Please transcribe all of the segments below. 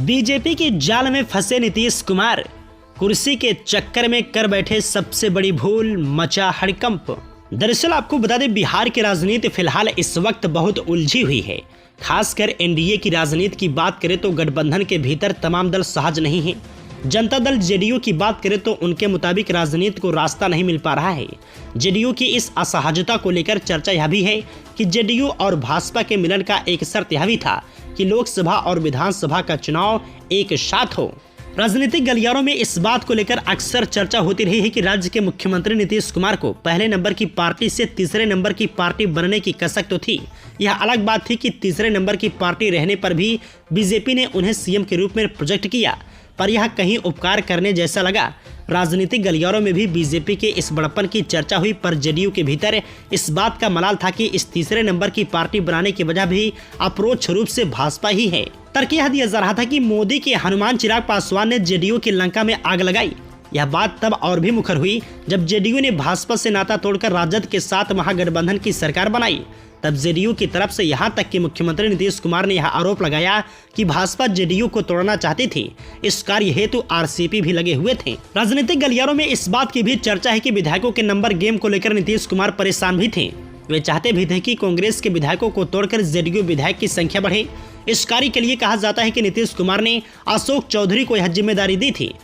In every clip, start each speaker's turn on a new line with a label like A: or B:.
A: BJP के जाल में फंसे नीतीश कुमार, कुर्सी के चक्कर में कर बैठे सबसे बड़ी भूल, मचा हड़कंप। दरअसल आपको बता दें, बिहार की राजनीति फिलहाल इस वक्त बहुत उलझी हुई है। खासकर एनडीए की राजनीति की बात करें तो गठबंधन के भीतर तमाम दल सहज नहीं हैं। जनता दल जेडीयू की बात करें तो उनके मुताबिक राजनीति को रास्ता नहीं मिल पा रहा है। जेडीयू की इस असहजता को लेकर चर्चा यह भी है कि जेडीयू और भाजपा के मिलन का एक शर्त यह भी था कि लोकसभा और विधानसभा का चुनाव एक साथ हो। राजनीतिक गलियारों में इस बात को लेकर अक्सर चर्चा होती रही है कि राज्य के मुख्यमंत्री नीतीश कुमार को पहले नंबर की पार्टी से तीसरे नंबर की पार्टी बनने की कसक तो थी। यह अलग बात थी कि तीसरे नंबर की पार्टी रहने पर भी बीजेपी ने उन्हें सीएम के रूप में प्रोजेक्ट किया, पर यह कहीं उपकार करने जैसा लगा। राजनीतिक गलियारों में भी बीजेपी के इस बड़प्पन की चर्चा हुई, पर जेडीयू के भीतर इस बात का मलाल था कि इस तीसरे नंबर की पार्टी बनाने की वजह भी अप्रोच रूप से भाजपा ही है। तर्क यह दिया जा रहा था कि मोदी के हनुमान चिराग पासवान ने जेडीयू की लंका में आग लगाई। यह बात तब और भी मुखर हुई जब जेडीयू ने भाजपा से नाता तोड़कर राजद के साथ महागठबंधन की सरकार बनाई। तब जेडीयू की तरफ से यहां तक कि मुख्यमंत्री नीतीश कुमार ने यह आरोप लगाया कि भाजपा जेडीयू को तोड़ना चाहती थी। इस कार्य हेतु आरसीपी भी लगे हुए थे। राजनीतिक गलियारों में इस बात की भी चर्चा है कि विधायकों के नंबर गेम को लेकर नीतीश कुमार परेशान भी थे। वे चाहते भी थे कि कांग्रेस के विधायकों को तोड़कर जेडीयू विधायक की संख्या बढ़े। इस कार्य के लिए कहा जाता है कि नीतीश कुमार ने अशोक चौधरी को यह जिम्मेदारी दी थी,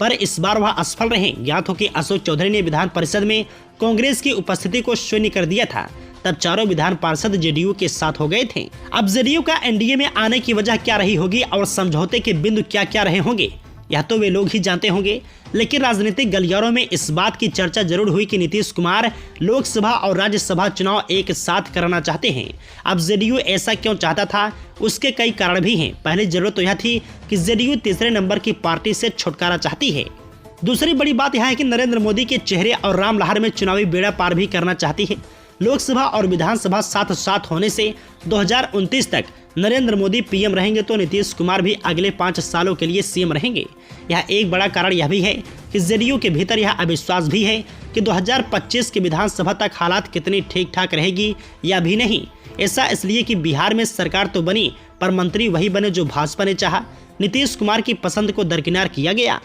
A: पर इस बार वह असफल रहे। ज्ञात हो कि अशोक चौधरी ने विधान परिषद में कांग्रेस की उपस्थिति को शून्य कर दिया था। तब चारों विधान पार्षद जेडीयू के साथ हो गए थे। अब जेडीयू का एनडीए में आने की वजह क्या रही होगी और समझौते के बिंदु क्या क्या रहे होंगे, यह तो वे लोग ही जानते होंगे। लेकिन राजनीतिक गलियारों में इस बात की चर्चा जरूर हुई कि नीतीश कुमार लोकसभा और राज्यसभा चुनाव एक साथ कराना चाहते हैं। अब जेडीयू ऐसा क्यों चाहता था, उसके कई कारण भी हैं। पहली जरूरत तो यह थी कि जेडीयू तीसरे नंबर की पार्टी से छुटकारा चाहती है। दूसरी बड़ी बात यह है कि नरेंद्र मोदी के चेहरे और राम लहर में चुनावी बेड़ा पार भी करना चाहती है। लोकसभा और विधानसभा साथ साथ होने से 2029 तक नरेंद्र मोदी पीएम रहेंगे तो नीतीश कुमार भी अगले 5 सालों के लिए सीएम रहेंगे। यह एक बड़ा कारण यह भी है कि जेडीयू के भीतर यह अविश्वास भी है कि 2025 के विधानसभा तक हालात कितनी ठीक ठाक रहेगी या भी नहीं। ऐसा इसलिए कि बिहार में सरकार तो बनी, पर मंत्री वही बने जो भाजपा ने चाहा। नीतीश कुमार की पसंद को दरकिनार किया गया।